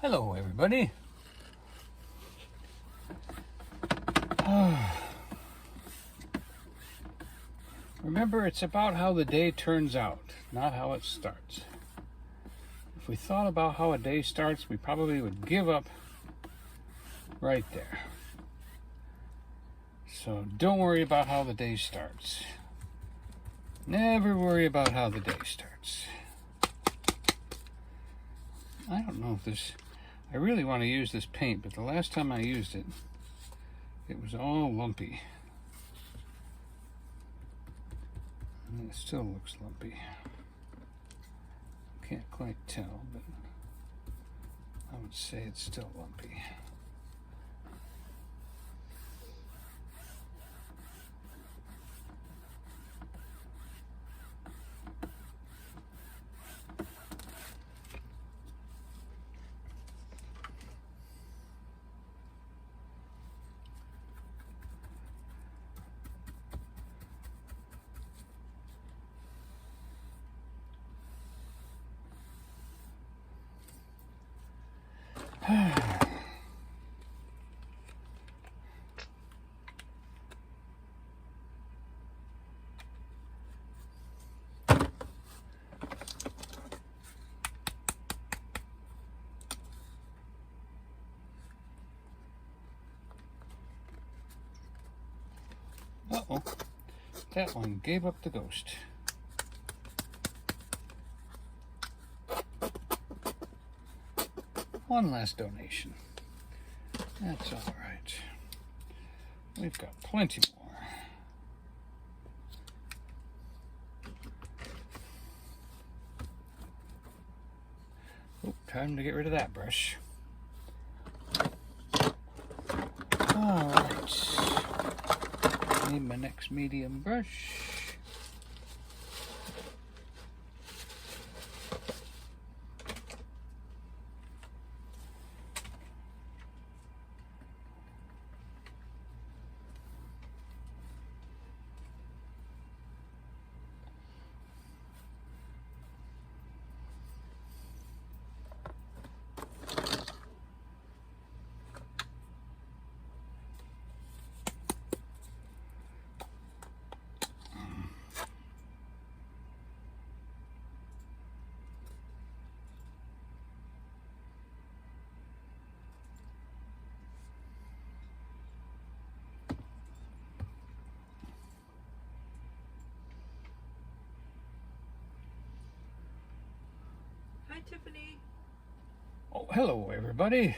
Hello, everybody. Remember, it's about how the day turns out, not how it starts. If we thought about how a day starts, we probably would give up right there. So don't worry about how the day starts. Never worry about how the day starts. I don't know if this... I really want to use this paint, but the last time I used it, it was all lumpy. And it still looks lumpy. Can't quite tell, but I would say it's still lumpy. Uh-oh, that one gave up the ghost. One last donation. That's all right. We've got plenty more. Oh, time to get rid of that brush. All right. Need my next medium brush. Hi, Tiffany. Oh, hello, everybody.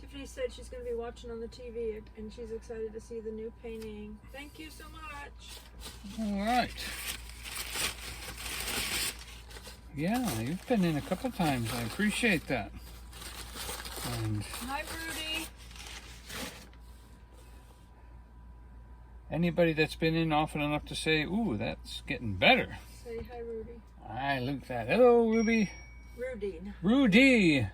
Tiffany said she's going to be watching on the TV and she's excited to see the new painting. Thank you so much. All right. Yeah, you've been in a couple times. I appreciate that. And Hi, Rudy. anybody that's been in often enough to say, ooh, that's getting better. Say hi, Rudy. I look that. Hello, Ruby. Rudy. Rudy.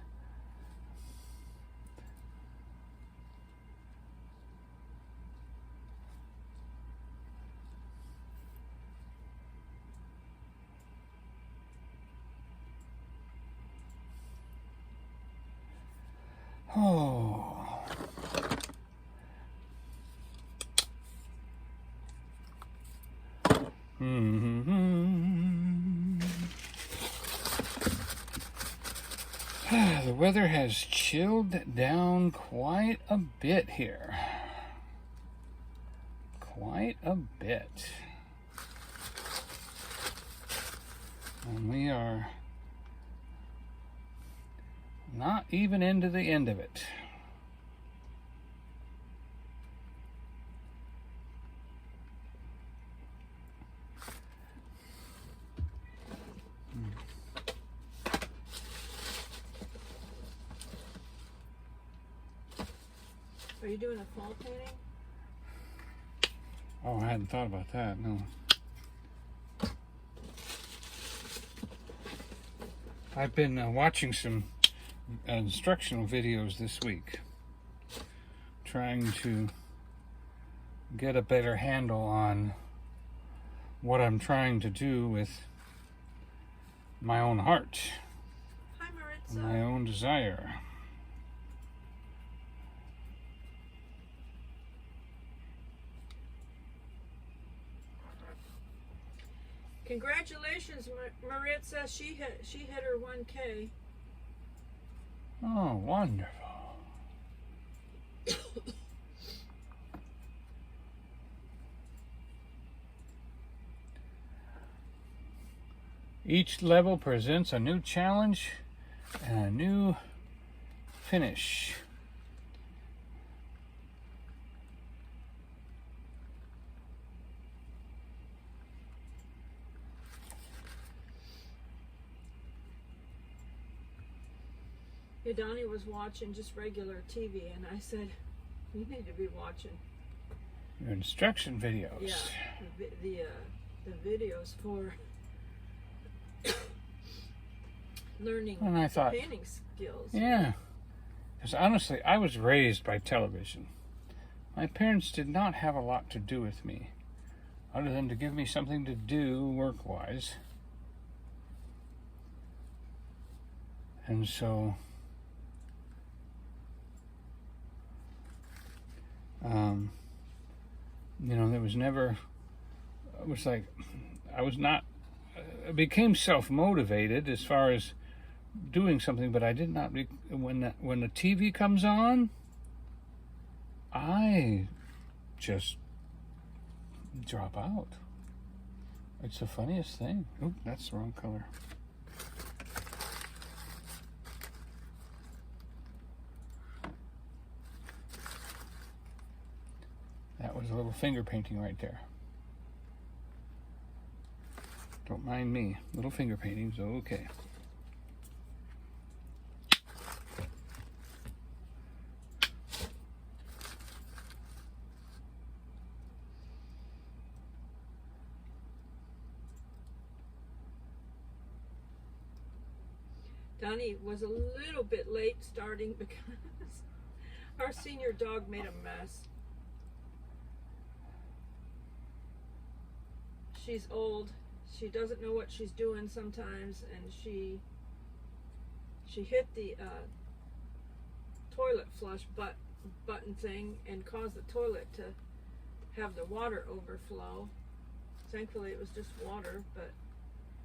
Oh. The weather has chilled down quite a bit here. Quite a bit. And we are not even into the end of it. Are you doing a fall painting? Oh, I hadn't thought about that, no. I've been watching some instructional videos this week, trying to get a better handle on what I'm trying to do with my own heart. Hi, Maritza. What's my up? own desire. Congratulations, Marit says she hit her 1K. Oh, wonderful. Each level presents a new challenge and a new finish. Yeah, Donny was watching just regular TV, and I said, "You need to be watching." Your instruction videos. Yeah, the videos for learning And I thought, painting skills. yeah. Because honestly, I was raised by television. My parents did not have a lot to do with me, other than to give me something to do work-wise. And so, you know, there was never, it was like, I was not, I became self-motivated as far as doing something, but I did not, when the TV comes on, I just drop out. It's the funniest thing. Oop, that's the wrong color. That was a little finger painting right there. Don't mind me. Little finger paintings, okay. Donny was a little bit late starting because our senior dog made a mess. She's old. She doesn't know what she's doing sometimes, and she hit the toilet flush button thing and caused the toilet to have the water overflow. Thankfully, it was just water, but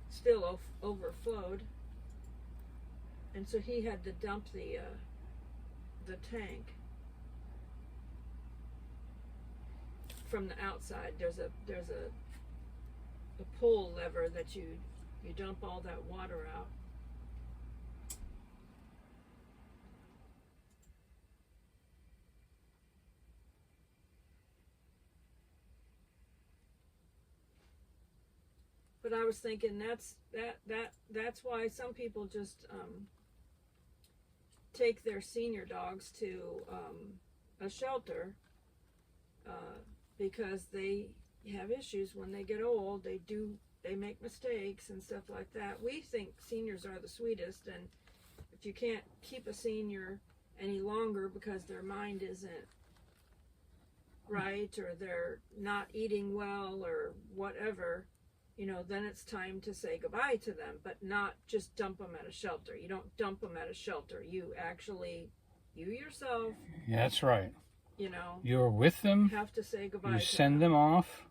still overflowed. And so he had to dump the tank from the outside. There's a pull lever that you dump all that water out. But I was thinking that's why some people just take their senior dogs to a shelter because they have issues when they get old. They make mistakes and stuff like that. We think seniors are the sweetest, and if you can't keep a senior any longer because their mind isn't right or they're not eating well or whatever, you know, then it's time to say goodbye to them, but not just dump them at a shelter. You don't dump them at a shelter. You actually, you yourself, Yeah, that's right. you know, You're with them. have to say goodbye You to send them off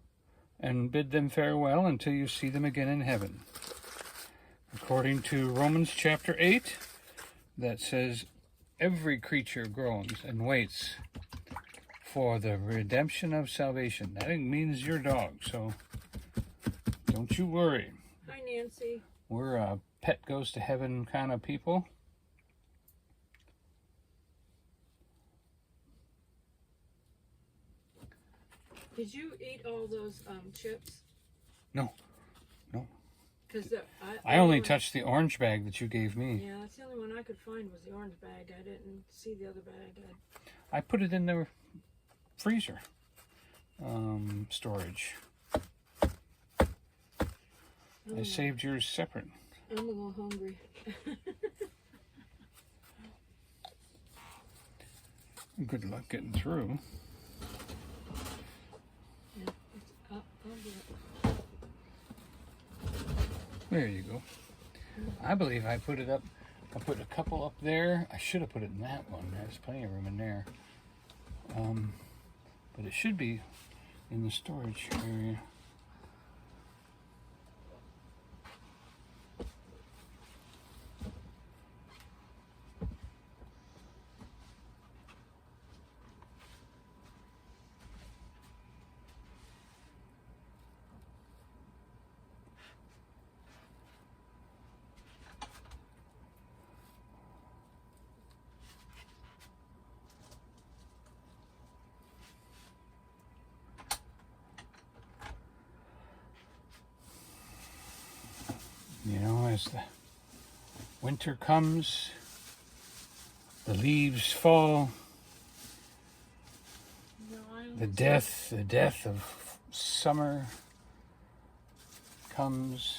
and bid them farewell until you see them again in heaven. According to Romans chapter 8, that says, every creature groans and waits for the redemption of salvation. That means your dog, so don't you worry. Hi, Nancy. We're a pet goes to heaven kind of people. Did you eat all those chips? No. Because I only touched the orange bag that you gave me. Yeah, that's the only one I could find was the orange bag. I didn't see the other bag. I put it in the freezer storage. I saved yours separate. I'm a little hungry. Good luck getting through. Yeah, I'll do it. There you go. I believe I put it up I put a couple up there. I should have put it in that one. There's plenty of room in there. But it should be in the storage area. You know, as the winter comes, the leaves fall, the death of summer comes,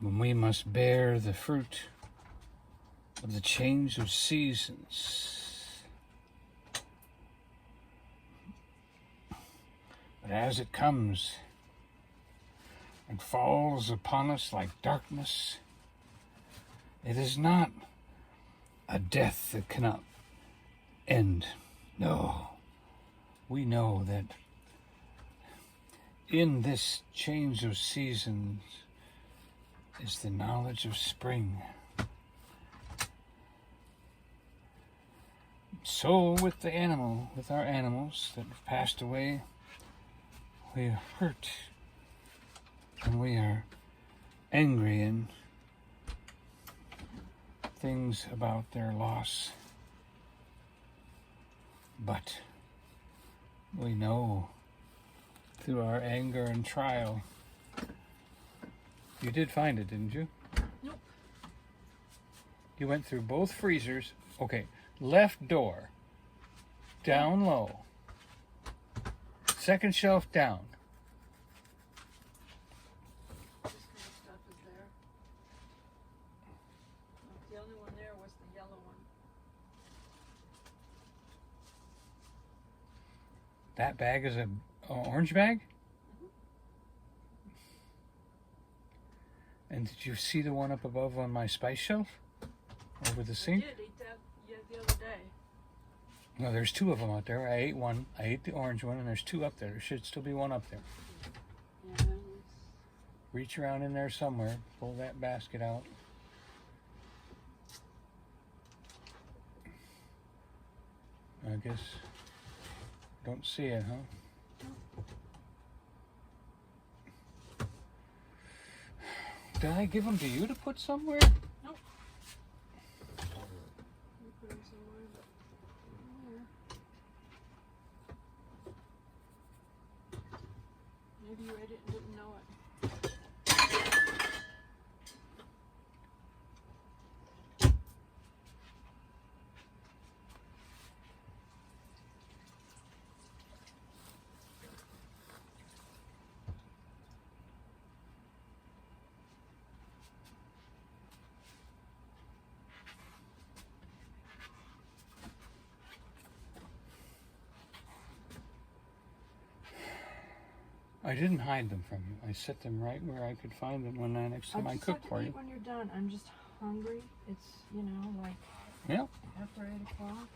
when we must bear the fruit of the change of seasons. But as it comes, and falls upon us like darkness, it is not a death that cannot end. No, we know that in this change of seasons is the knowledge of spring. So with our animals that have passed away, we are hurt. And we are angry and things about their loss. But we know through our anger and trial. You did find it, didn't you? Nope. You went through both freezers. Okay, left door, down low. Second shelf down. That bag is an orange bag? Mm-hmm. And did you see the one up above on my spice shelf? Over the sink? I did eat that the other day. No, there's two of them out there. I ate one. I ate the orange one, and there's two up there. There should still be one up there. Yeah. Reach around in there somewhere. Pull that basket out. I guess... Don't see it, huh? Did I give them to you to put somewhere? Nope. You put them somewhere, but maybe you read it and didn't know it. I didn't hide them from you. I set them right where I could find them when I next time I cooked for you. When you're done, I'm just hungry. It's, you know, like after 8 o'clock.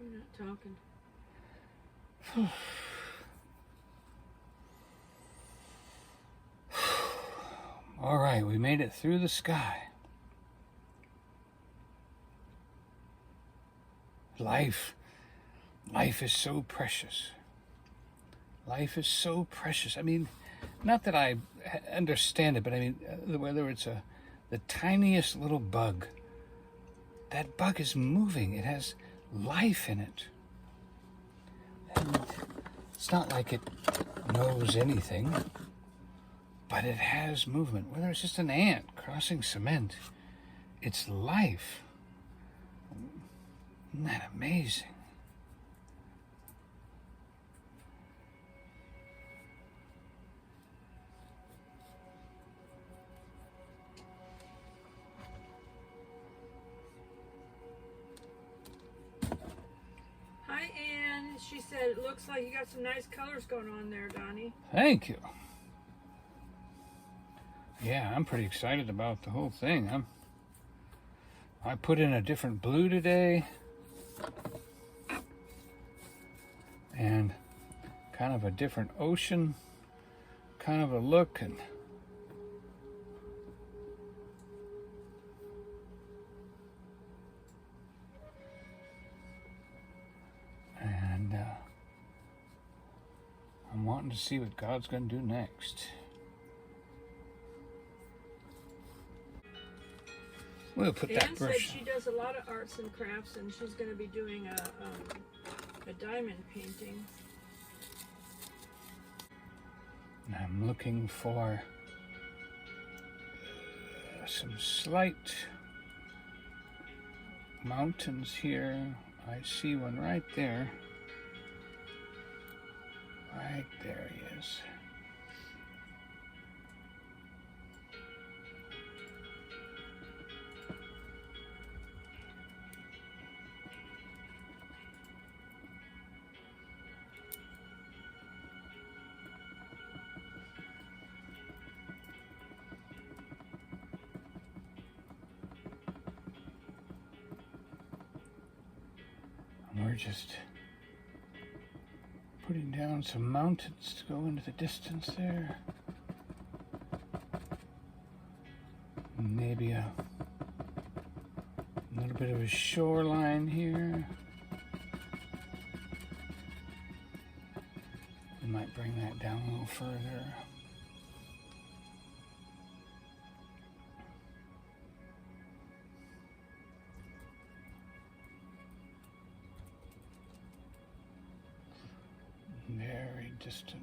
I'm not talking. All right, we made it through the sky. Life is so precious. Life is so precious. I mean, not that I understand it, but I mean, whether it's the tiniest little bug, that bug is moving. It has life in it. And it's not like it knows anything, but it has movement. Whether it's just an ant crossing cement, it's life. Isn't that amazing? Hi, Ann. She said, it looks like you got some nice colors going on there, Donny. Thank you. Yeah, I'm pretty excited about the whole thing. I put in a different blue today. And kind of a different ocean kind of a look, and I'm wanting to see what God's going to do next. We'll put that Ann brush. said she does a lot of arts and crafts, and she's going to be doing a diamond painting. And I'm looking for some slight mountains here. I see one right there. Right there he is. And we're just putting down some mountains to go into the distance there. Maybe a little bit of a shoreline here. We might bring that down a little further. Very distant.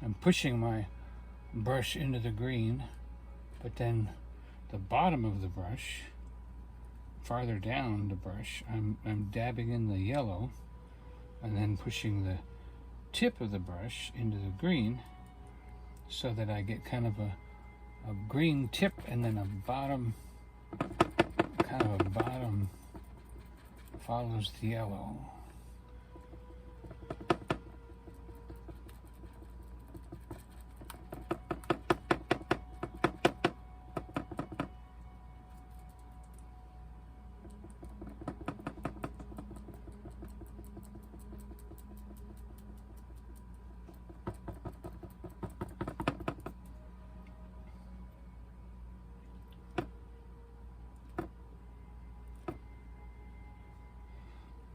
I'm pushing my brush into the green, but then the bottom of the brush farther down the brush, I'm dabbing in the yellow and then pushing the tip of the brush into the green so that I get kind of a green tip and then a bottom, kind of a bottom follows the yellow.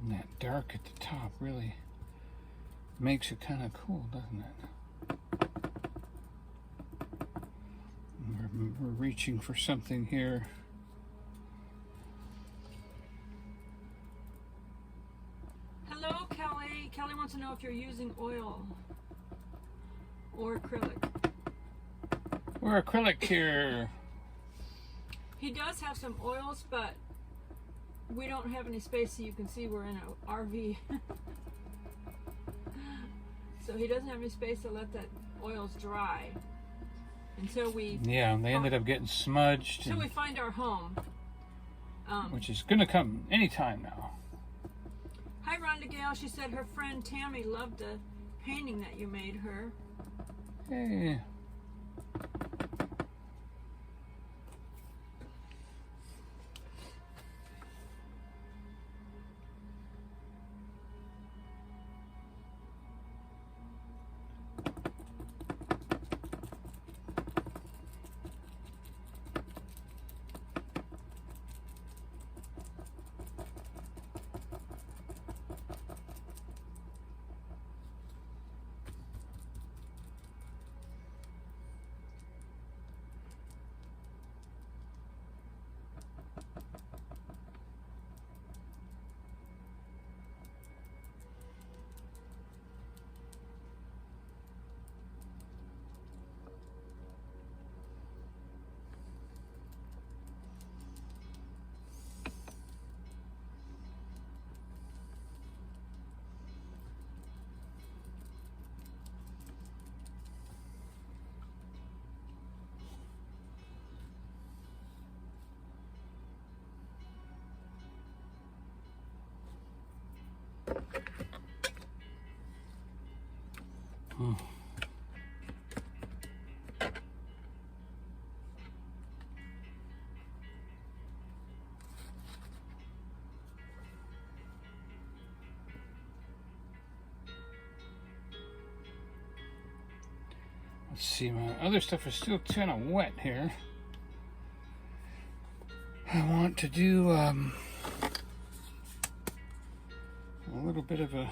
And that dark at the top really makes it kind of cool, doesn't it? We're reaching for something here. Hello, Kelly. Kelly wants to know if you're using oil or acrylic. We're acrylic here. He does have some oils, but we don't have any space, so you can see we're in an RV. So he doesn't have any space to let that oils dry. Until we... Yeah, they ended up getting smudged. Until we find our home. Which is going to come anytime now. Hi, Rhonda Gale. She said her friend Tammy loved the painting that you made her. Hey. Let's see, my other stuff is still kind of wet here. I want to do a little bit of a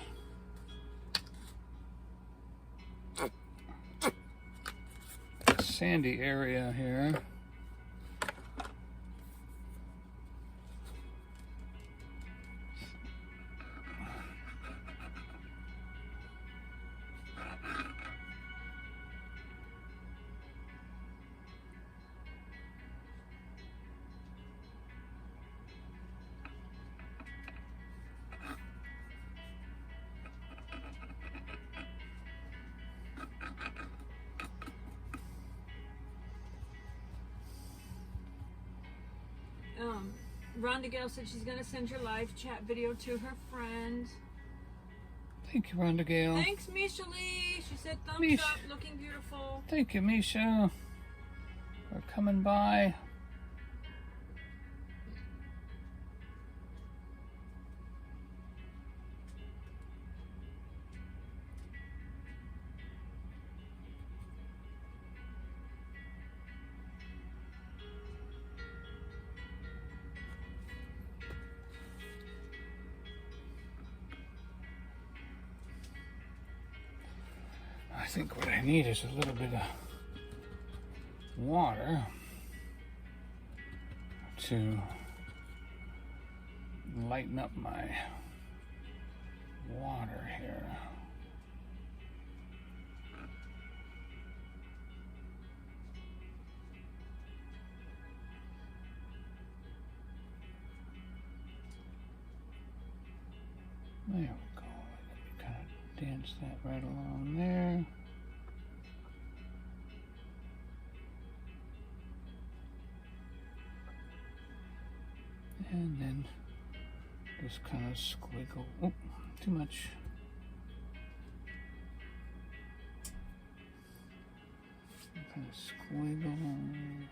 sandy area here. Rhonda Gale said she's going to send your live chat video to her friend. Thank you, Rhonda Gale. Thanks, Misha Lee. She said thumbs Misha. up, looking beautiful. Thank you, Misha, for coming by. I think what I need is a little bit of water to lighten up my water here. There we go. Kind of dance that right along there. And then just kind of squiggle. Oh, too much. Kind of squiggle.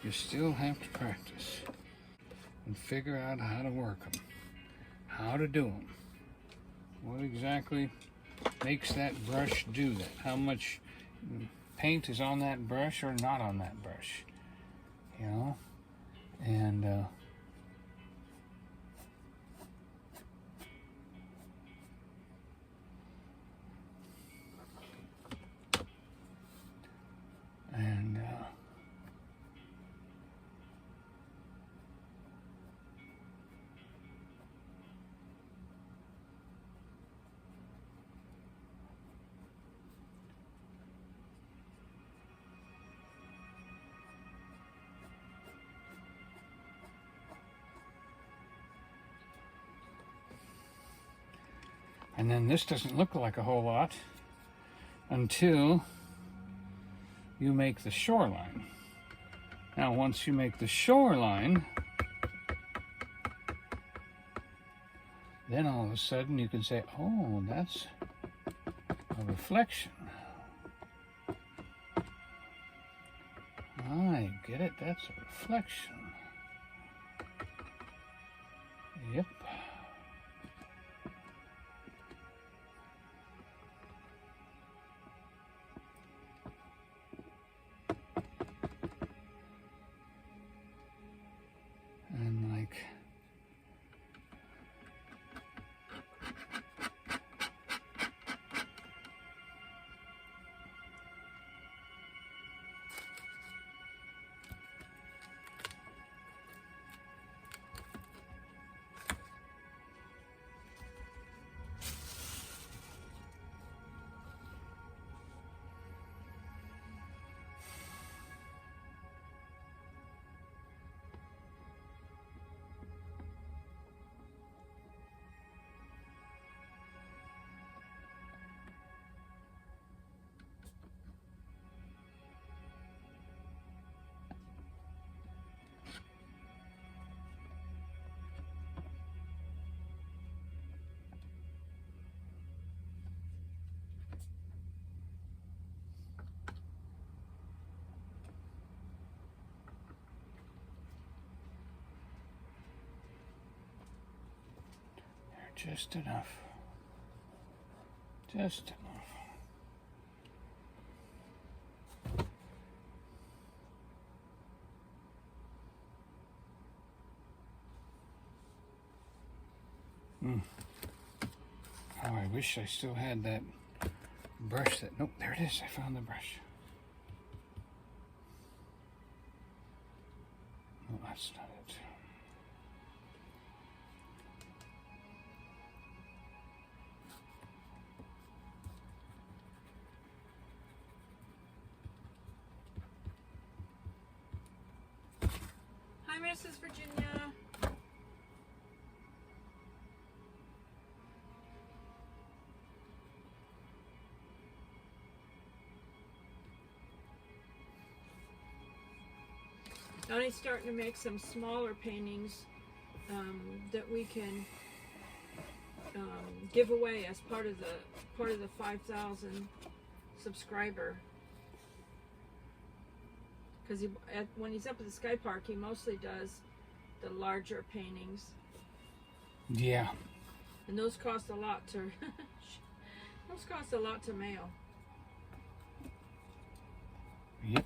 You still have to practice and figure out how to work them, how to do them. What exactly makes that brush do that? How much paint is on that brush or not on that brush? You know? And and then this doesn't look like a whole lot until you make the shoreline. Now, once you make the shoreline, then all of a sudden you can say, oh, that's a reflection. I get it, that's a reflection. Yep. And like, just enough. Just enough. Oh, I wish I still had that brush that, nope, there it is, I found the brush. No, that's not it. Hi, Mrs. Virginia. Donny's starting to make some smaller paintings that we can give away as part of the 5,000 subscriber. Because when he's up at the Sky Park, he mostly does the larger paintings. Yeah. And those cost a lot to mail. Yep.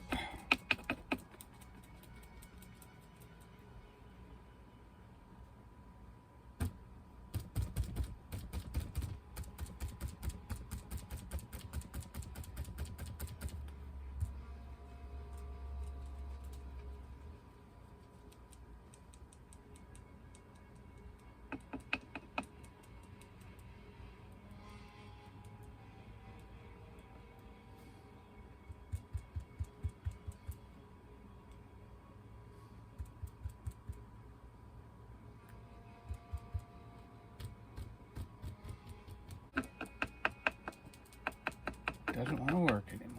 doesn't want to work anymore.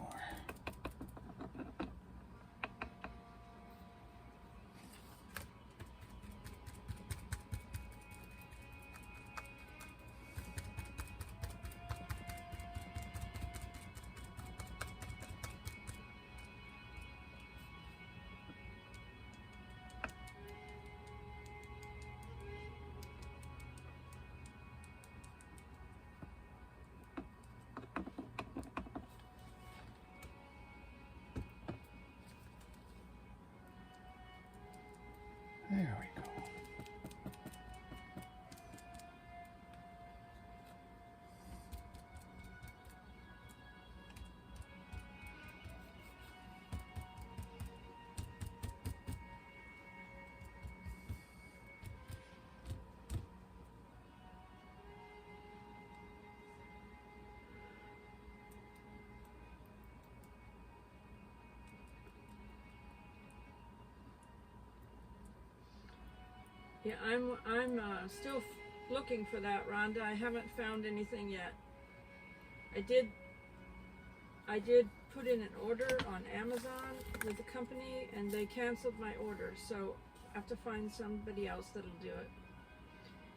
There we go. Yeah, I'm still looking for that, Rhonda. I haven't found anything yet. I did put in an order on Amazon with the company, and they canceled my order. So I have to find somebody else that'll do it.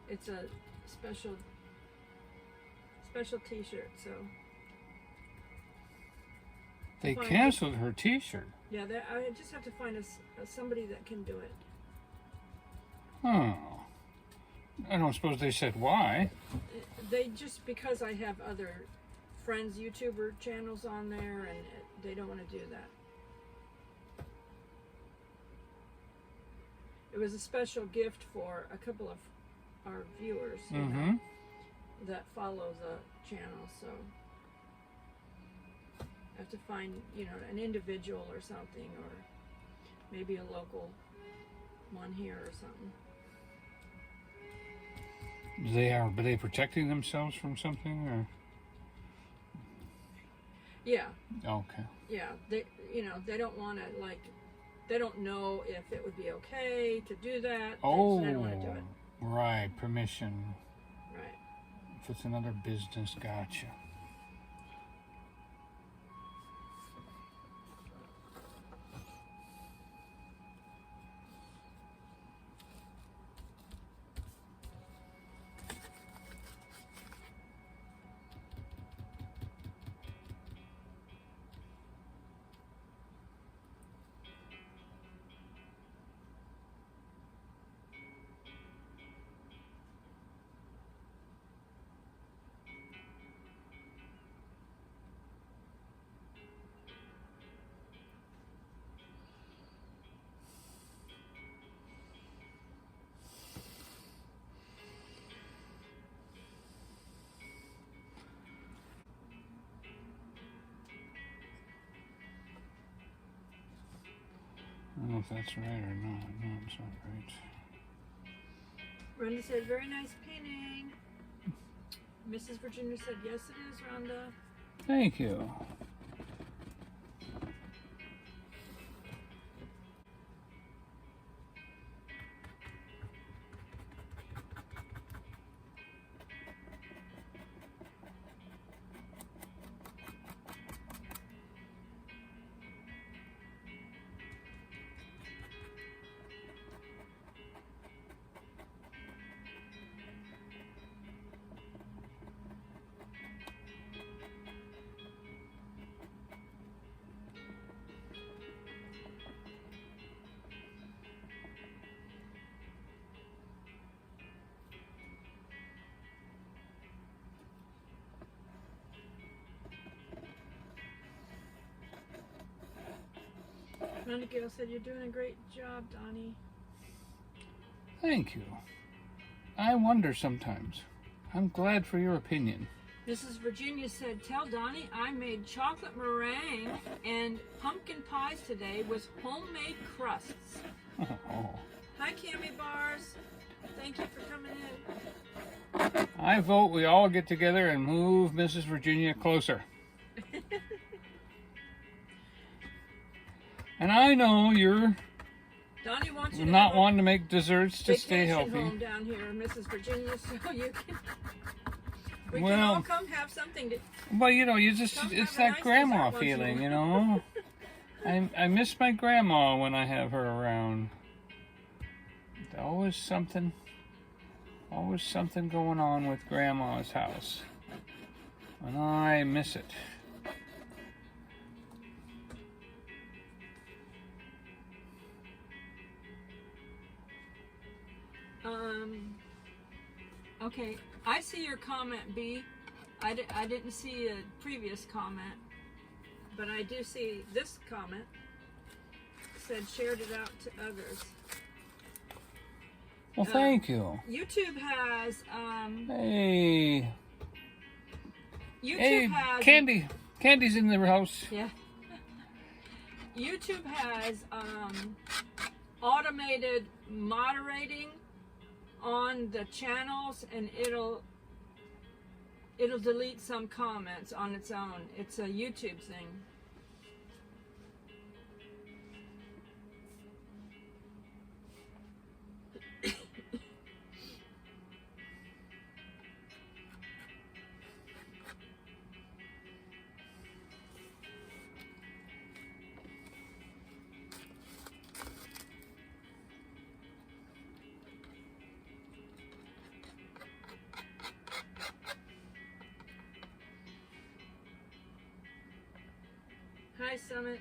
It's a special T-shirt. So They canceled her T-shirt. yeah, I just have to find somebody that can do it. Oh. I don't suppose they said why. They just, because I have other friends' YouTuber channels on there, and they don't want to do that. It was a special gift for a couple of our viewers, you know, that follow the channel. So I have to find, you know, an individual or something, or maybe a local one here or something. Are they protecting themselves from something, or? Yeah. Okay. Yeah, they, you know, they don't want to, like, they don't know if it would be okay to do that. Oh, so they don't want to do it. Right, permission. Right. If it's another business, gotcha. I don't know if that's right or not. No, it's not right. Rhonda said, very nice painting. Mrs. Virginia said, yes it is, Rhonda. Thank you. Nightingale said, you're doing a great job, Donny. Thank you. I wonder sometimes. I'm glad for your opinion. Mrs. Virginia said, tell Donny I made chocolate meringue and pumpkin pies today with homemade crusts. Oh. Hi, Cammy Bars. Thank you for coming in. I vote we all get together and move Mrs. Virginia closer. And I know you're Donny wants you not to wanting to make desserts to stay healthy. home down here, Mrs. Virginia, so you can We can all come have something to... Well, you know, it's have that a nice grandma dessert once in a feeling, while. you know. I miss my grandma when I have her around. Always something going on with grandma's house. And I miss it. Okay, I see your comment, B. I didn't see a previous comment, but I do see this comment. It said shared it out to others. Well, thank you. YouTube has Hey. YouTube Hey, has Candy's in the house. Yeah. YouTube has automated moderating on the channels, and it'll delete some comments on its own. It's a YouTube thing. Hi, Summit.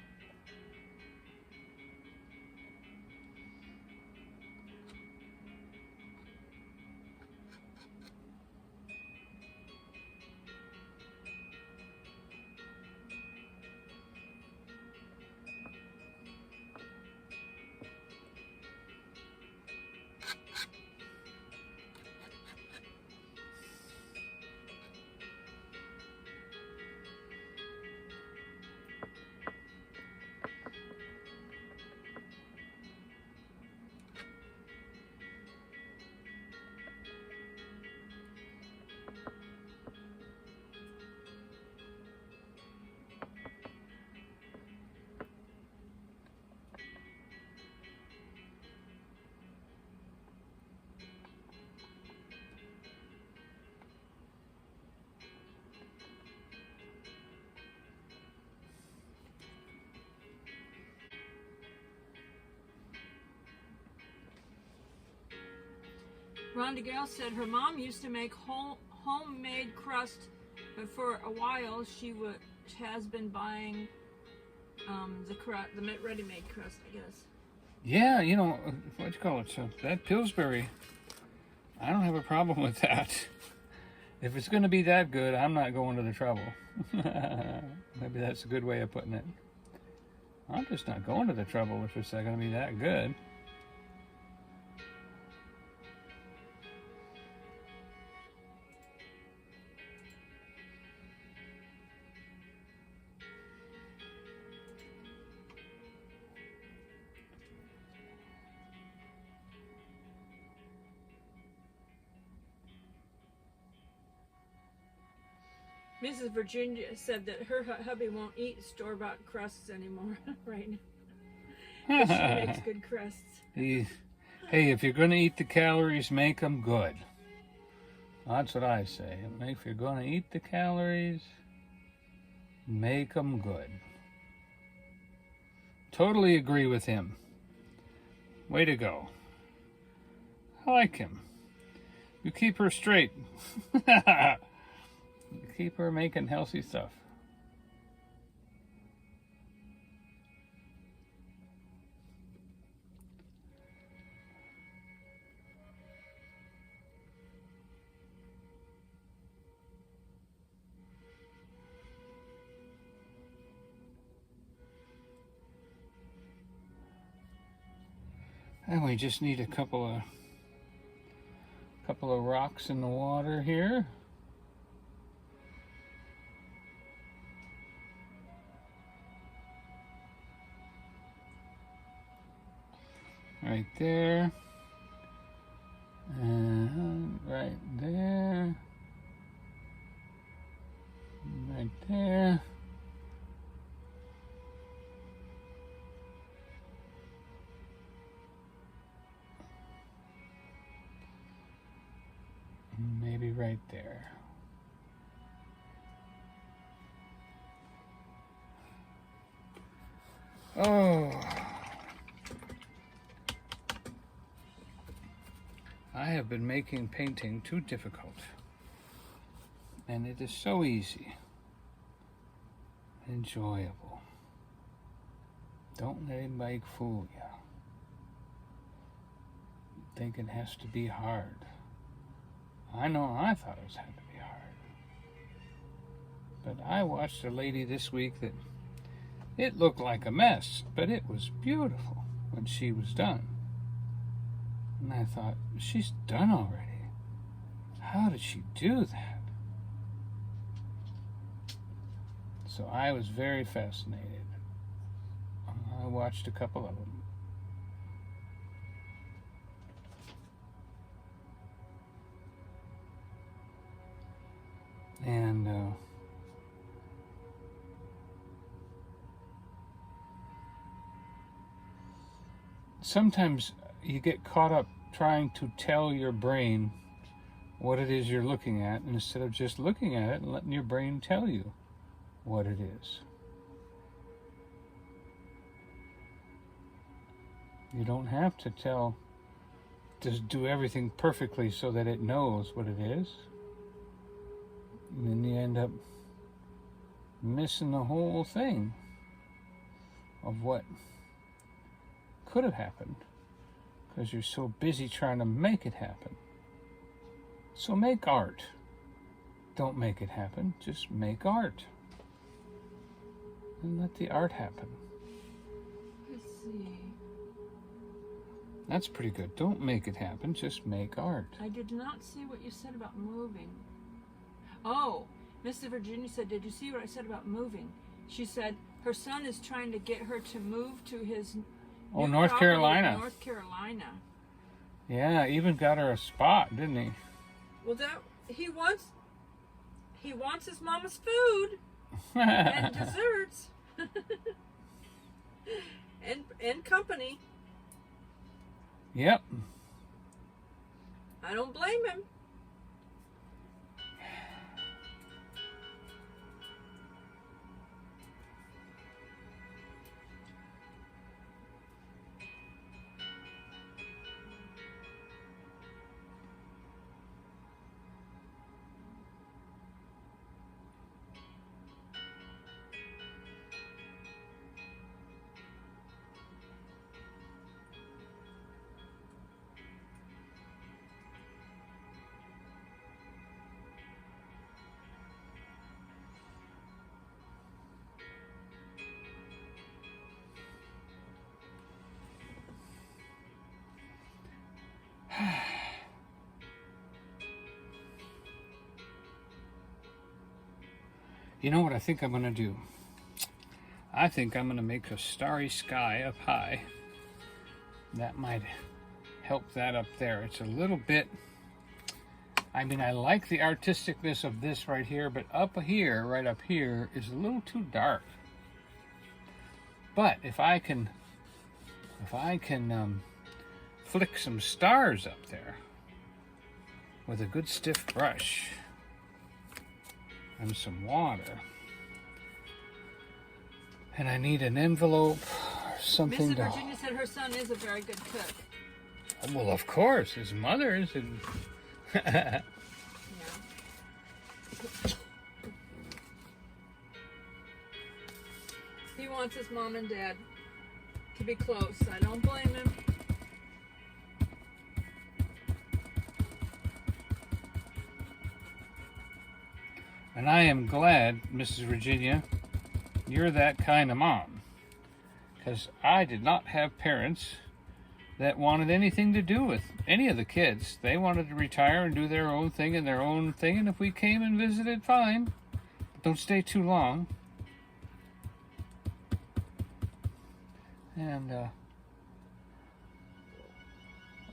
Rhonda Gale said her mom used to make homemade crust, but for a while she has been buying the ready-made crust, I guess. Yeah, you know, what you call it? So that Pillsbury, I don't have a problem with that. If it's going to be that good, I'm not going to the trouble. Maybe that's a good way of putting it. I'm just not going to the trouble if it's not going to be that good. Mrs. Virginia said that her hubby won't eat store-bought crusts anymore right now. She makes good crusts. Hey, if you're going to eat the calories, make them good. That's what I say. If you're going to eat the calories, make them good. Totally agree with him. Way to go. I like him. You keep her straight. Keep her making healthy stuff. And we just need a couple of rocks in the water here. Right there, and right there, right there. Maybe right there. Oh, I have been making painting too difficult. And it is so easy. Enjoyable. Don't let anybody fool you. Think it has to be hard. I know I thought it had to be hard. But I watched a lady this week that it looked like a mess, but it was beautiful when she was done. And I thought, she's done already. How did she do that? So I was very fascinated. I watched a couple of them. And sometimes you get caught up trying to tell your brain what it is you're looking at, instead of just looking at it and letting your brain tell you what it is. You don't have to just do everything perfectly so that it knows what it is. And then you end up missing the whole thing of what could have happened because you're so busy trying to make it happen. So make art. Don't make it happen, just make art. And let the art happen. Let's see. That's pretty good. Don't make it happen, just make art. I did not see what you said about moving. Oh, Mrs. Virginia said, did you see what I said about moving? She said her son is trying to get her to move to his new North property in Carolina. North Carolina. Yeah, even got her a spot, didn't he? Well, he wants his mama's food and desserts and company. Yep. I don't blame him. You know what I think I'm going to do? I think I'm going to make a starry sky up high. That might help that up there. It's a little bit, I mean, I like the artisticness of this right here, but up here, right up here, is a little too dark. But if I can flick some stars up there with a good stiff brush and some water, and I need an envelope or something. Mrs. Virginia said her son is a very good cook. Well, of course, his mother is. Yeah. He wants his mom and dad to be close. I don't blame him. And I am glad, Mrs. Virginia, you're that kind of mom. Because I did not have parents that wanted anything to do with any of the kids. They wanted to retire and do their own thing, and if we came and visited, fine. But don't stay too long. And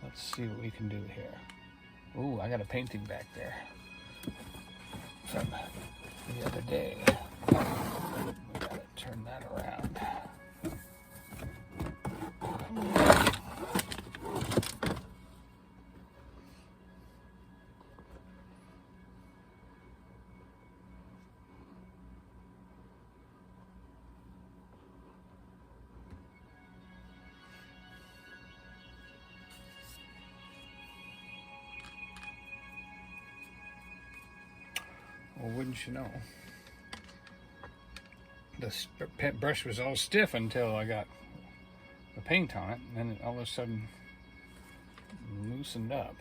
let's see what we can do here. Ooh, I got a painting back there from the other day. We gotta turn that around. Well, wouldn't you know? The brush was all stiff until I got the paint on it, and then it all of a sudden loosened up.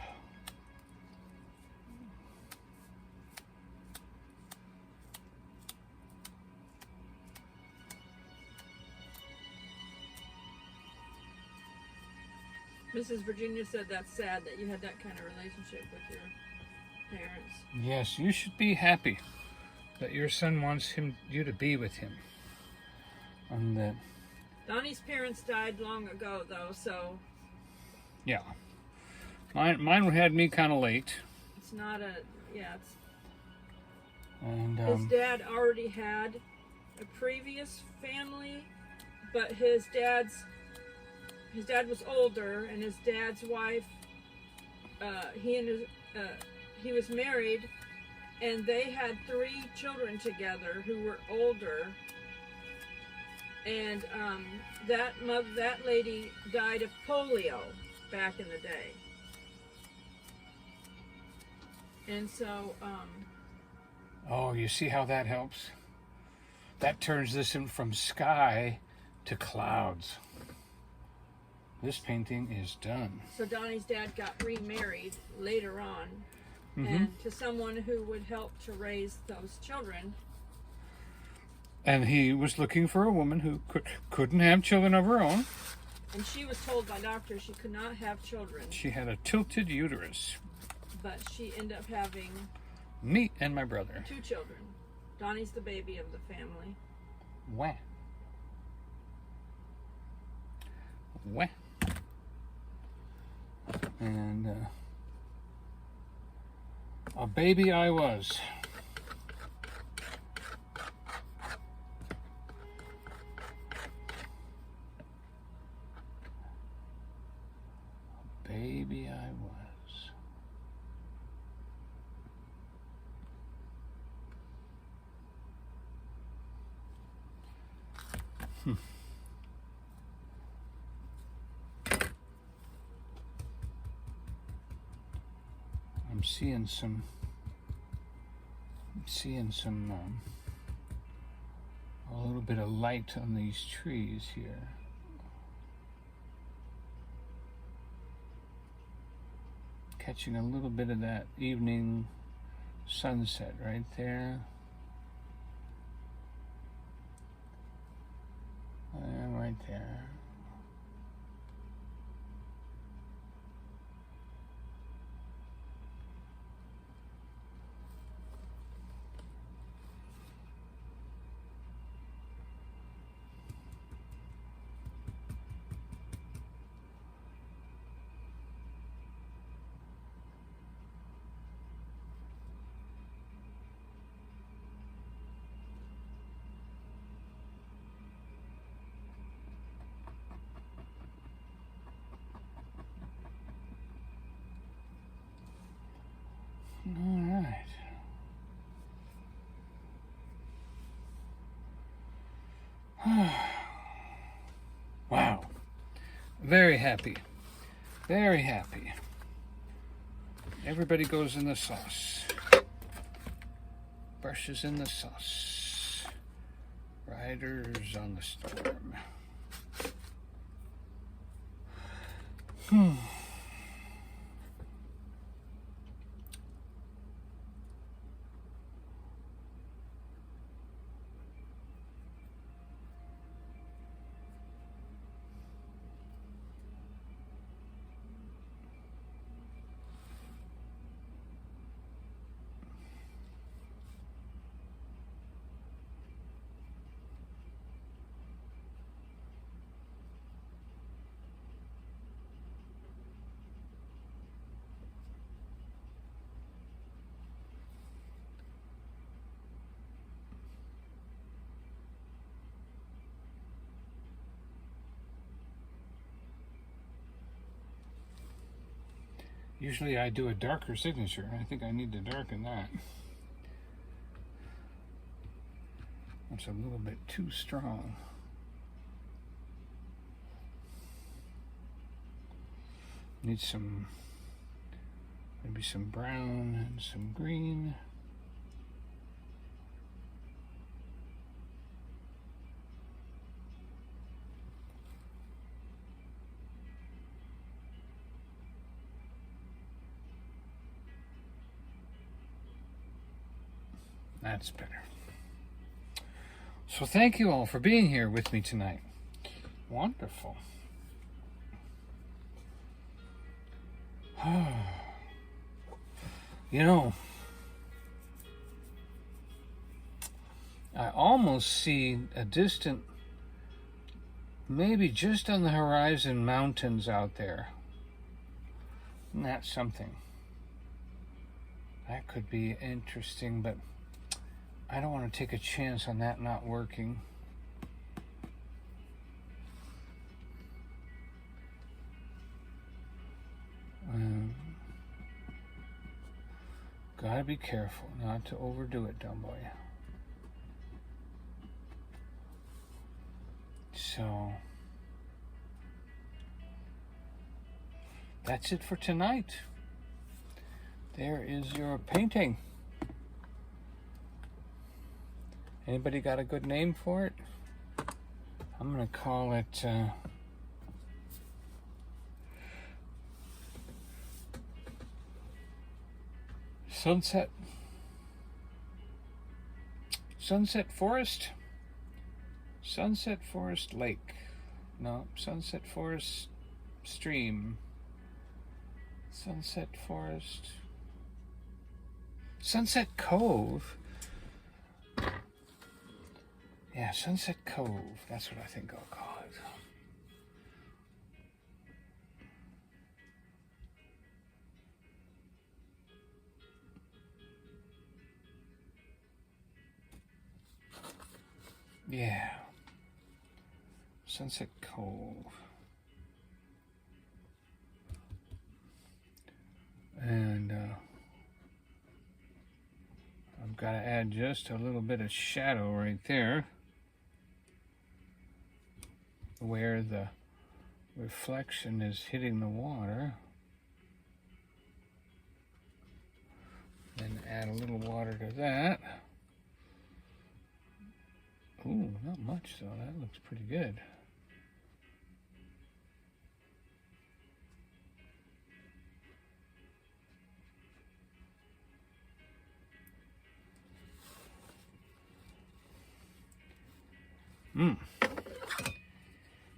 Mrs. Virginia said that's sad that you had that kind of relationship with your parents. Yes, you should be happy that your son wants you to be with him. And that. Donnie's parents died long ago, though, so. Yeah. Mine had me kind of late. It's not a, yeah, it's. And his dad already had a previous family, but his dad was older, and his dad's wife, he was married, and they had 3 children together who were older. And that lady died of polio back in the day. And so, oh, you see how that helps? That turns this from sky to clouds. This painting is done. So Donnie's dad got remarried later on, and to someone who would help to raise those children. And he was looking for a woman who couldn't have children of her own. And she was told by doctors she could not have children. She had a tilted uterus. But she ended up having me and my brother. 2 children. Donnie's the baby of the family. Wah. Wah. And a baby I was. A baby I was. I'm seeing some a little bit of light on these trees here. Catching a little bit of that evening sunset right there. And right there. All right. Wow. Very happy. Very happy. Everybody goes in the sauce. Brushes in the sauce. Riders on the storm. Usually I do a darker signature. I think I need to darken that. It's a little bit too strong. Need some, maybe some brown and some green. That's better. So thank you all for being here with me tonight. Wonderful. You know, I almost see a distant, maybe just on the horizon, mountains out there. Isn't that something? That could be interesting, but I don't want to take a chance on that not working. Gotta be careful not to overdo it, dumb boy. So that's it for tonight. There is your painting. Anybody got a good name for it? I'm gonna call it Sunset Forest? Sunset Forest Lake. No, Sunset Forest Stream. Sunset Forest. Sunset Cove. Yeah, Sunset Cove. That's what I think I'll call it. Yeah. Sunset Cove. And I've got to add just a little bit of shadow right there where the reflection is hitting the water. Then add a little water to that. Ooh, not much though. That looks pretty good.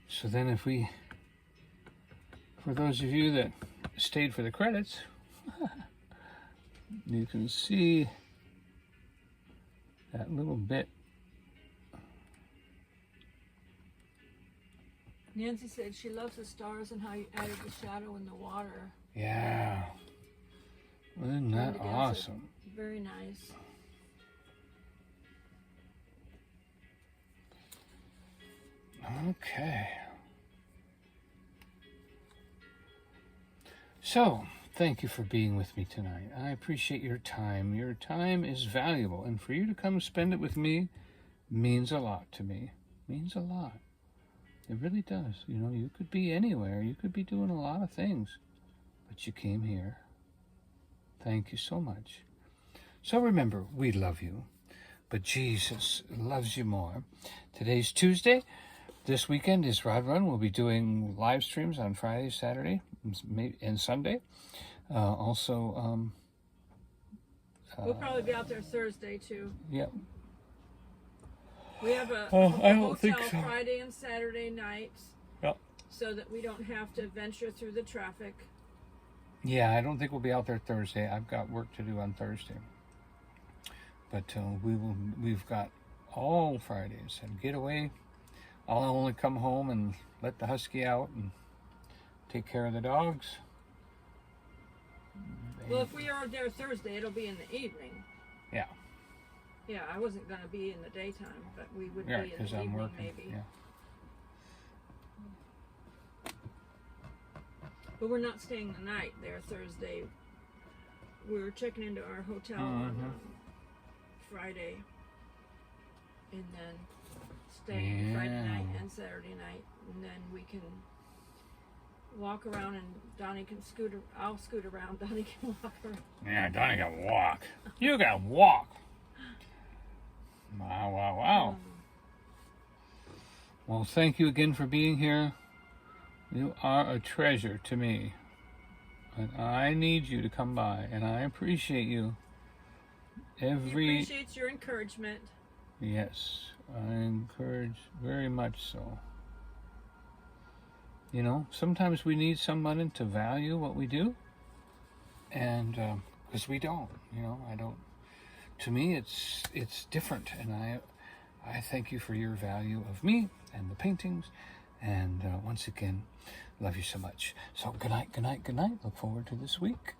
So then if we, for those of you that stayed for the credits, you can see that little bit. Nancy said she loves the stars and how you added the shadow in the water. Yeah. Isn't that awesome? Very nice. Okay. So, thank you for being with me tonight. I appreciate your time. Your time is valuable, and for you to come spend it with me means a lot to me. Means a lot. It really does. You know, you could be anywhere. You could be doing a lot of things, but you came here. Thank you so much. So remember, we love you, but Jesus loves you more. Today's Tuesday. This weekend is Rod Run. We'll be doing live streams on Friday, Saturday, and Sunday. Also, we'll probably be out there Thursday too. Yep. We have a I don't hotel think so. Friday and Saturday nights. Yep. So that we don't have to venture through the traffic. Yeah, I don't think we'll be out there Thursday. I've got work to do on Thursday. But we've got all Fridays and get away. I'll only come home and let the Husky out and take care of the dogs. Well, if we are there Thursday, it'll be in the evening. Yeah. Yeah, I wasn't going to be in the daytime, but we would be in the because evening I'm working. maybe. Yeah. But we're not staying the night there Thursday. We're checking into our hotel on Friday. And then staying Friday night and Saturday night. And then we can walk around and Donny can I'll scoot around. Donny can walk around. Yeah, Donny got to walk. You got to walk. Wow, wow, wow. Well, thank you again for being here. You are a treasure to me. And I need you to come by, and I appreciate you. He appreciates your encouragement. Yes, I encourage very much so. You know, sometimes we need someone to value what we do, and because we don't, you know, I don't. To me, it's different, and I thank you for your value of me and the paintings, and once again, love you so much. So good night, good night, good night. Look forward to this week.